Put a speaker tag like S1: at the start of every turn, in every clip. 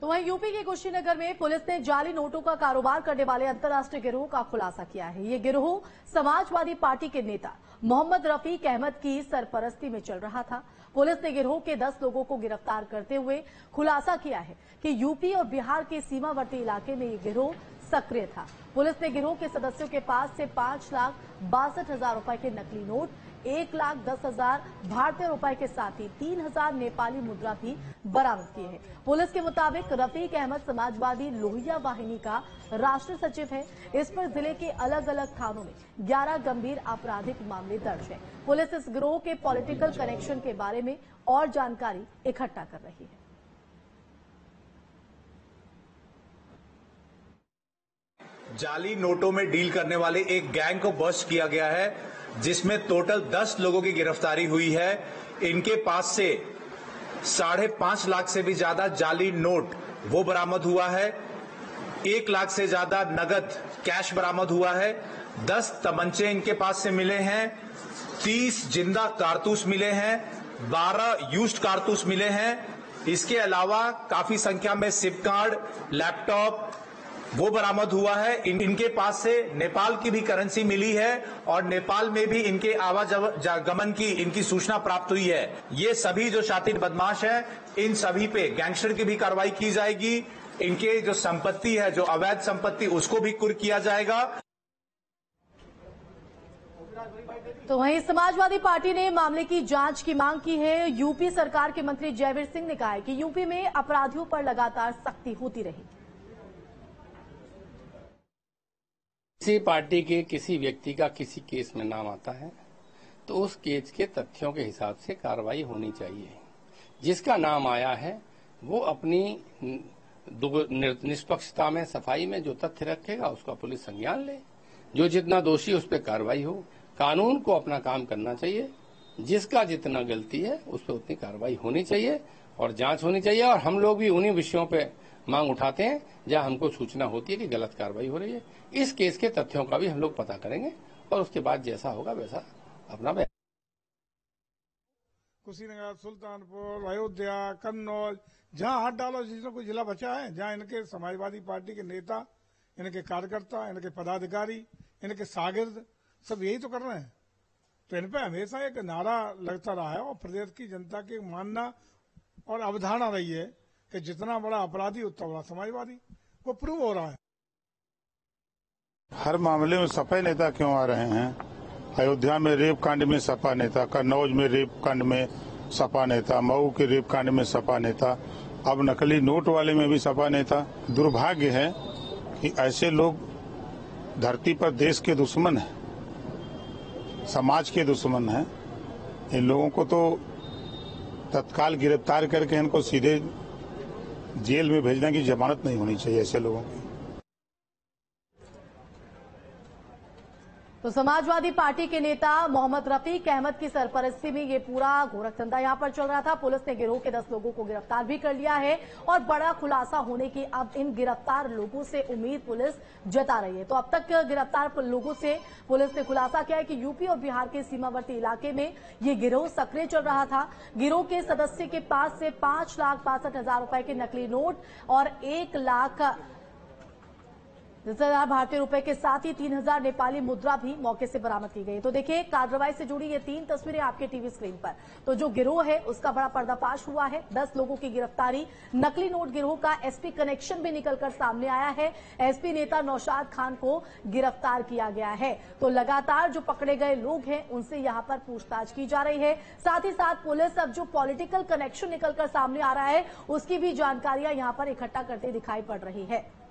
S1: तो वहीं यूपी के कुशीनगर में पुलिस ने जाली नोटों का कारोबार करने वाले अंतर्राष्ट्रीय गिरोह का खुलासा किया है। ये गिरोह समाजवादी पार्टी के नेता मोहम्मद रफीक अहमद की सरपरस्ती में चल रहा था। पुलिस ने गिरोह के 10 लोगों को गिरफ्तार करते हुए खुलासा किया है कि यूपी और बिहार के सीमावर्ती इलाके में ये गिरोह सक्रिय था। पुलिस ने गिरोह के सदस्यों के पास से 5,62,000 रुपए के नकली नोट, 1,10,000 भारतीय रुपए के साथ ही 3,000 नेपाली मुद्रा भी बरामद किए हैं। पुलिस के मुताबिक रफीक अहमद समाजवादी लोहिया वाहिनी का राष्ट्रीय सचिव है। इस पर जिले के अलग अलग थानों में 11 गंभीर आपराधिक मामले दर्ज हैं। पुलिस इस गिरोह के पॉलिटिकल कनेक्शन के बारे में और जानकारी इकट्ठा कर रही है।
S2: जाली नोटों में डील करने वाले एक गैंग को बस्ट किया गया है, जिसमें टोटल 10 लोगों की गिरफ्तारी हुई है। इनके पास से 5.5 लाख से भी ज्यादा जाली नोट वो बरामद हुआ है। 1 लाख से ज्यादा नगद कैश बरामद हुआ है। 10 तमंचे इनके पास से मिले हैं। 30 जिंदा कारतूस मिले हैं। 12 यूज्ड कारतूस मिले हैं। इसके अलावा काफी संख्या में सिम कार्ड, लैपटॉप वो बरामद हुआ है। इनके पास से नेपाल की भी करेंसी मिली है और नेपाल में भी इनके आवागमन की इनकी सूचना प्राप्त हुई है। ये सभी जो शातिर बदमाश हैं, इन सभी पे गैंगस्टर की भी कार्रवाई की जाएगी। इनके जो संपत्ति है, जो अवैध संपत्ति, उसको भी कुर्क किया जाएगा।
S1: तो वहीं समाजवादी पार्टी ने मामले की जांच की मांग की है। यूपी सरकार के मंत्री जयवीर सिंह ने कहा है कि यूपी में अपराधियों पर लगातार सख्ती होती रहेगी।
S3: किसी पार्टी के किसी व्यक्ति का किसी केस में नाम आता है तो उस केस के तथ्यों के हिसाब से कार्रवाई होनी चाहिए। जिसका नाम आया है वो अपनी निष्पक्षता में, सफाई में जो तथ्य रखेगा उसका पुलिस संज्ञान ले। जो जितना दोषी उस पर कार्रवाई हो। कानून को अपना काम करना चाहिए। जिसका जितना गलती है उस पर उतनी कार्रवाई होनी चाहिए और जांच होनी चाहिए। और हम लोग भी उन्हीं विषयों पे मांग उठाते हैं जहां हमको सूचना होती है कि गलत कार्रवाई हो रही है। इस केस के तथ्यों का भी हम लोग पता करेंगे और उसके बाद जैसा होगा वैसा अपना
S4: कुशीनगर, सुल्तानपुर, अयोध्या, कन्नौज, जहां हाथ डालो जिसमें कोई जिला बचा है, जहां इनके समाजवादी पार्टी के नेता, इनके कार्यकर्ता, इनके पदाधिकारी, इनके शागिर्द सब यही तो कर रहे हैं। तो इन पे हमेशा एक नारा लगता रहा है और प्रदेश की जनता की मानना और अवधारणा रही है कि जितना बड़ा अपराधी उतना बड़ा समाजवादी। वो प्रूव हो रहा है।
S5: हर मामले में सपा नेता क्यों आ रहे हैं? अयोध्या में रेप कांड में सपा नेता, कन्नौज में रेप कांड में सपा नेता, मऊ के रेप कांड में सपा नेता, अब नकली नोट वाले में भी सपा नेता। दुर्भाग्य है कि ऐसे लोग धरती पर देश के दुश्मन हैं, समाज के दुश्मन हैं। इन लोगों को तो तत्काल गिरफ्तार करके इनको सीधे जेल में भेजने की जमानत नहीं होनी चाहिए ऐसे लोगों की।
S1: तो समाजवादी पार्टी के नेता मोहम्मद रफीक अहमद की सरपरस्ती में ये पूरा गोरखधंधा यहां पर चल रहा था। पुलिस ने गिरोह के 10 लोगों को गिरफ्तार भी कर लिया है और बड़ा खुलासा होने की अब इन गिरफ्तार लोगों से उम्मीद पुलिस जता रही है। तो अब तक गिरफ्तार लोगों से पुलिस ने खुलासा किया है कि यूपी और बिहार के सीमावर्ती इलाके में ये गिरोह सक्रिय चल रहा था। गिरोह के सदस्य के पास से 5,62,000 रुपए के नकली नोट और 1,10,000 भारतीय रुपए के साथ ही 3,000 नेपाली मुद्रा भी मौके से बरामद की गई। तो देखिए, कार्रवाई से जुड़ी ये 3 तस्वीरें आपके टीवी स्क्रीन पर। तो जो गिरोह है उसका बड़ा पर्दाफाश हुआ है। 10 लोगों की गिरफ्तारी। नकली नोट गिरोह का एसपी कनेक्शन भी निकलकर सामने आया है। एसपी नेता नौशाद खान को गिरफ्तार किया गया है। तो लगातार जो पकड़े गए लोग हैं उनसे यहां पर पूछताछ की जा रही है। साथ ही साथ पुलिस अब जो पॉलिटिकल कनेक्शन निकलकर सामने आ रहा है उसकी भी जानकारियां यहां पर इकट्ठा करते दिखाई पड़ रही है।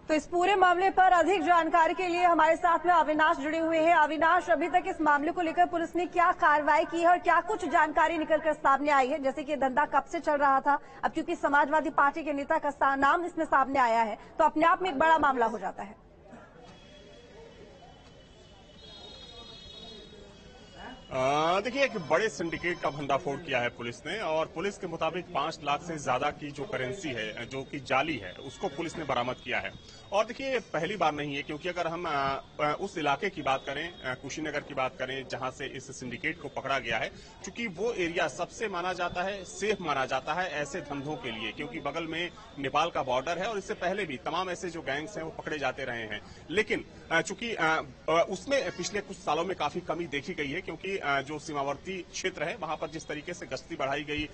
S6: तो इस पूरे मामले पर अधिक जानकारी के लिए हमारे साथ में अविनाश जुड़े हुए हैं। अविनाश, अभी तक इस मामले को लेकर पुलिस ने क्या कार्रवाई की है और क्या कुछ जानकारी निकलकर सामने आई है? जैसे कि धंधा कब से चल रहा था, अब क्योंकि समाजवादी पार्टी के नेता का नाम इसमें सामने आया है तो अपने आप में एक बड़ा मामला हो जाता है।
S7: देखिए, एक बड़े सिंडिकेट का भंडाफोड़ किया है पुलिस ने, और पुलिस के मुताबिक 5 लाख से ज्यादा की जो करेंसी है, जो कि जाली है, उसको पुलिस ने बरामद किया है। और देखिए, पहली बार नहीं है, क्योंकि अगर हम उस इलाके की बात करें, कुशीनगर की बात करें, जहां से इस सिंडिकेट को पकड़ा गया है, क्योंकि वो एरिया सबसे माना जाता है, सेफ माना जाता है ऐसे धंधों के लिए, क्योंकि बगल में नेपाल का बॉर्डर है और इससे पहले भी तमाम ऐसे जो गैंग्स हैं वो पकड़े जाते रहे हैं। लेकिन चूंकि उसमें पिछले कुछ सालों में काफी कमी देखी गई है, क्योंकि जो सीमावर्ती क्षेत्र है वहां पर जिस तरीके से गश्ती बढ़ाई गई,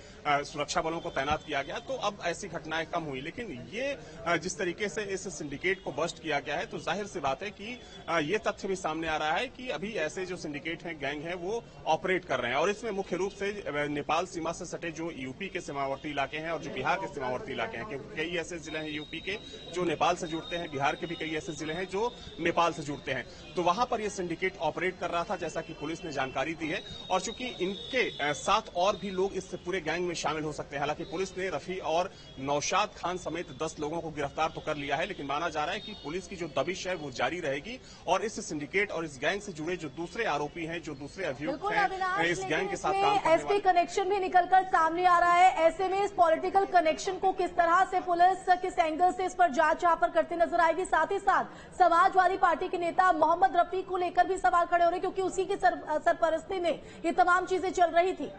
S7: सुरक्षा बलों को तैनात किया गया, तो अब ऐसी घटनाएं कम हुई। लेकिन ये जिस तरीके से इस सिंडिकेट को बस्ट किया गया है, तो जाहिर सी बात है कि ये तथ्य भी सामने आ रहा है कि अभी ऐसे जो सिंडिकेट हैं, गैंग हैं, वो ऑपरेट कर रहे हैं। और इसमें मुख्य रूप से नेपाल सीमा से सटे जो यूपी के सीमावर्ती इलाके हैं और जो बिहार के सीमावर्ती इलाके हैं, क्योंकि कई ऐसे जिले हैं यूपी के जो नेपाल से जुड़ते हैं, बिहार के भी कई ऐसे जिले हैं जो नेपाल से जुड़ते हैं, तो वहां पर यह सिंडिकेट ऑपरेट कर रहा था, जैसा कि पुलिस ने जानकारी दी है। और चूंकि इनके साथ और भी लोग इस पूरे गैंग में शामिल हो सकते हैं। हालांकि पुलिस ने रफी और नौशाद खान समेत 10 लोगों को गिरफ्तार तो कर लिया है, लेकिन माना जा रहा है कि पुलिस की जो दबिश है वो जारी रहेगी और इस सिंडिकेट और इस गैंग से जुड़े जो दूसरे आरोपी हैं, जो दूसरे अभियुक्त हैं, इस गैंग के साथ काम करने
S1: एसपी कनेक्शन भी निकलकर सामने आ रहा है। ऐसे में इस पॉलिटिकल कनेक्शन को किस तरह से पुलिस किस एंगल से इस पर जांच यहाँ पर करती नजर आएगी, साथ ही साथ समाजवादी पार्टी के नेता मोहम्मद रफी को लेकर भी सवाल खड़े हो रहे, क्योंकि उसी की सरपरस्ती में ये तमाम चीजें चल रही थी।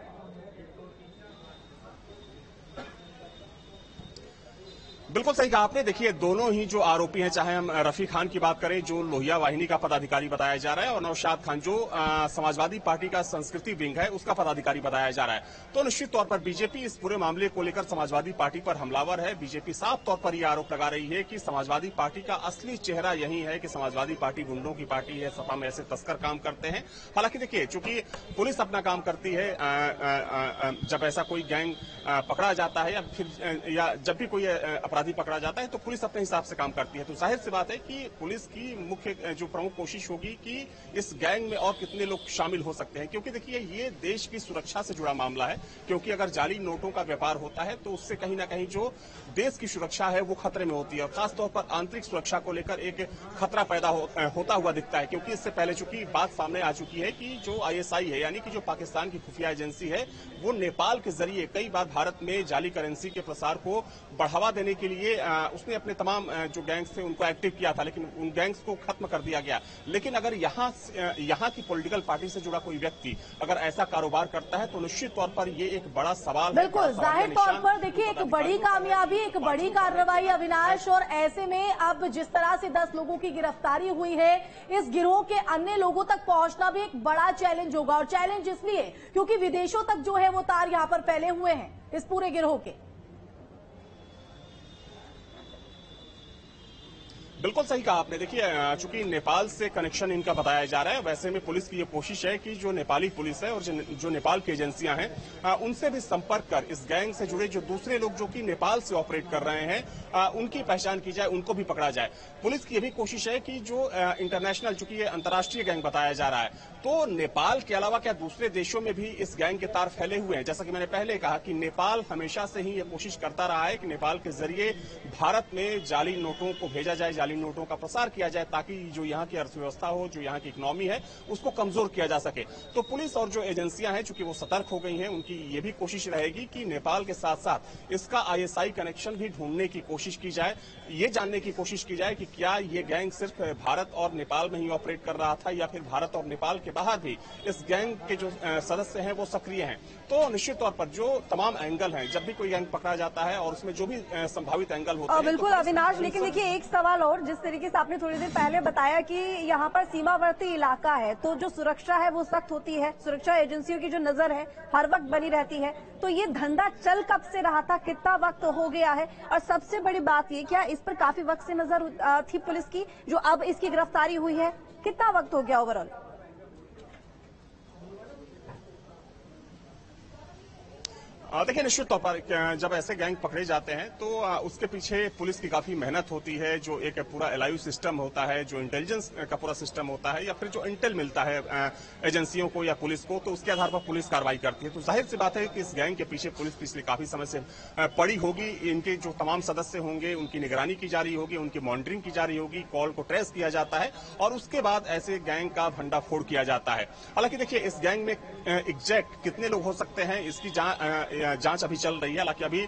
S7: बिल्कुल सही कहा आपने। देखिए, दोनों ही जो आरोपी हैं, चाहे हम रफी खान की बात करें जो लोहिया वाहिनी का पदाधिकारी बताया जा रहा है, और नौशाद खान जो समाजवादी पार्टी का संस्कृति विंग है उसका पदाधिकारी बताया जा रहा है, तो निश्चित तौर पर बीजेपी इस पूरे मामले को लेकर समाजवादी पार्टी पर हमलावर है। बीजेपी साफ तौर पर यह आरोप लगा रही है कि समाजवादी पार्टी का असली चेहरा यही है कि समाजवादी पार्टी गुंडों की पार्टी है, सपा में ऐसे तस्कर काम करते हैं। हालांकि देखिए, चूंकि पुलिस अपना काम करती है, जब ऐसा कोई गैंग पकड़ा जाता है या जब भी कोई अपराधी पकड़ा जाता है, तो पुलिस अपने हिसाब से काम करती है। तो जाहिर सी बात है कि पुलिस की मुख्य जो प्रमुख कोशिश होगी कि इस गैंग में और कितने लोग शामिल हो सकते हैं, क्योंकि देखिए, ये देश की सुरक्षा से जुड़ा मामला है। क्योंकि अगर जाली नोटों का व्यापार होता है तो उससे कहीं ना कहीं जो देश की सुरक्षा है वो खतरे में होती है, और खासतौर पर आंतरिक सुरक्षा को लेकर एक खतरा पैदा होता हुआ दिखता है। क्योंकि इससे पहले चूंकि बात सामने आ चुकी है कि जो ISI है, यानी कि जो पाकिस्तान की खुफिया एजेंसी है, वो नेपाल के जरिए कई बार भारत में जाली करेंसी के प्रसार को बढ़ावा देने के लिए उसने अपने तमाम जो गैंग्स थे उनको एक्टिव किया था, लेकिन उन गैंग्स को खत्म कर दिया गया। लेकिन अगर यहाँ की पॉलिटिकल पार्टी से जुड़ा कोई व्यक्ति अगर ऐसा कारोबार करता है, तो निश्चित तौर पर ये एक बड़ा सवाल है।
S1: बिल्कुल, जाहिर तौर पर देखिए, एक बड़ी कामयाबी, एक बड़ी कार्रवाई अविनाश, और ऐसे में अब जिस तरह से 10 लोगों की गिरफ्तारी हुई है, इस गिरोह के अन्य लोगों तक पहुंचना भी एक बड़ा चैलेंज होगा। और चैलेंज इसलिए क्योंकि विदेशों तक जो है वो तार यहाँ पर फैले हुए हैं इस पूरे गिरोह के।
S7: बिल्कुल सही कहा आपने। देखिए, चूंकि नेपाल से कनेक्शन इनका बताया जा रहा है, वैसे में पुलिस की ये कोशिश है कि जो नेपाली पुलिस है और जो नेपाल की एजेंसियां हैं, उनसे भी संपर्क कर इस गैंग से जुड़े जो दूसरे लोग जो कि नेपाल से ऑपरेट कर रहे हैं, उनकी पहचान की जाए, उनको भी पकड़ा जाए। पुलिस की ये भी कोशिश है कि जो इंटरनेशनल, चूंकि ये अंतर्राष्ट्रीय गैंग बताया जा रहा है, तो नेपाल के अलावा क्या दूसरे देशों में भी इस गैंग के तार फैले हुए हैं। जैसा कि मैंने पहले कहा कि नेपाल हमेशा से ही ये कोशिश करता रहा है कि नेपाल के जरिए भारत में जाली नोटों को भेजा जाए, जाली नोटों का प्रसार किया जाए, ताकि जो यहाँ की अर्थव्यवस्था हो, जो यहाँ की इकोनॉमी है, उसको कमजोर किया जा सके। तो पुलिस और जो एजेंसियां हैं, चूंकि वो सतर्क हो गई हैं, उनकी ये भी कोशिश रहेगी कि नेपाल के साथ साथ इसका ISI कनेक्शन भी ढूंढने की कोशिश की जाए, ये जानने की कोशिश की जाए कि क्या ये गैंग सिर्फ भारत और नेपाल में ही ऑपरेट कर रहा था या फिर भारत और नेपाल के बाहर भी इस गैंग के जो सदस्य हैं वो सक्रिय हैं। तो निश्चित तौर पर जो तमाम एंगल हैं, जब भी कोई गैंग पकड़ा जाता है और उसमें जो भी संभावित एंगल होते हैं,
S6: बिल्कुल अविनाश, लेकिन देखिए एक सवाल और, जिस तरीके से आपने थोड़ी देर पहले बताया कि यहाँ पर सीमावर्ती इलाका है, तो जो सुरक्षा है वो सख्त होती है, सुरक्षा एजेंसियों की जो नजर है हर वक्त बनी रहती है। तो ये धंधा चल कब से रहा था, कितना वक्त हो गया है, और सबसे बड़ी बात ये, क्या इस पर काफी वक्त से नजर थी पुलिस की, जो अब इसकी गिरफ्तारी हुई है, कितना वक्त हो गया ओवरऑल?
S7: देखिए, निश्चित तौर पर जब ऐसे गैंग पकड़े जाते हैं तो उसके पीछे पुलिस की काफी मेहनत होती है। जो एक पूरा एलआईयू सिस्टम होता है, जो इंटेलिजेंस का पूरा सिस्टम होता है, या फिर जो इंटेल मिलता है एजेंसियों को या पुलिस को, तो उसके आधार पर पुलिस कार्रवाई करती है। तो जाहिर सी बात है कि इस गैंग के पीछे पुलिस पिछले काफी समय से पड़ी होगी। इनके जो तमाम सदस्य होंगे उनकी निगरानी की जा रही होगी, उनकी मॉनिटरिंग की जा रही होगी, कॉल को ट्रेस किया जाता है और उसके बाद ऐसे गैंग का भंडाफोड़ किया जाता है। हालांकि देखिए, इस गैंग में एग्जैक्ट कितने लोग हो सकते हैं इसकी जांच अभी चल रही है। हालांकि अभी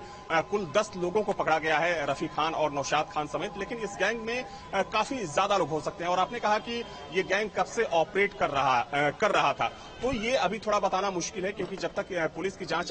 S7: कुल 10 लोगों को पकड़ा गया है, रफी खान और नौशाद खान समेत, लेकिन इस गैंग में काफी ज्यादा लोग हो सकते हैं। और आपने कहा कि ये गैंग कब से ऑपरेट कर रहा था, तो ये अभी थोड़ा बताना मुश्किल है, क्योंकि जब तक पुलिस की जांच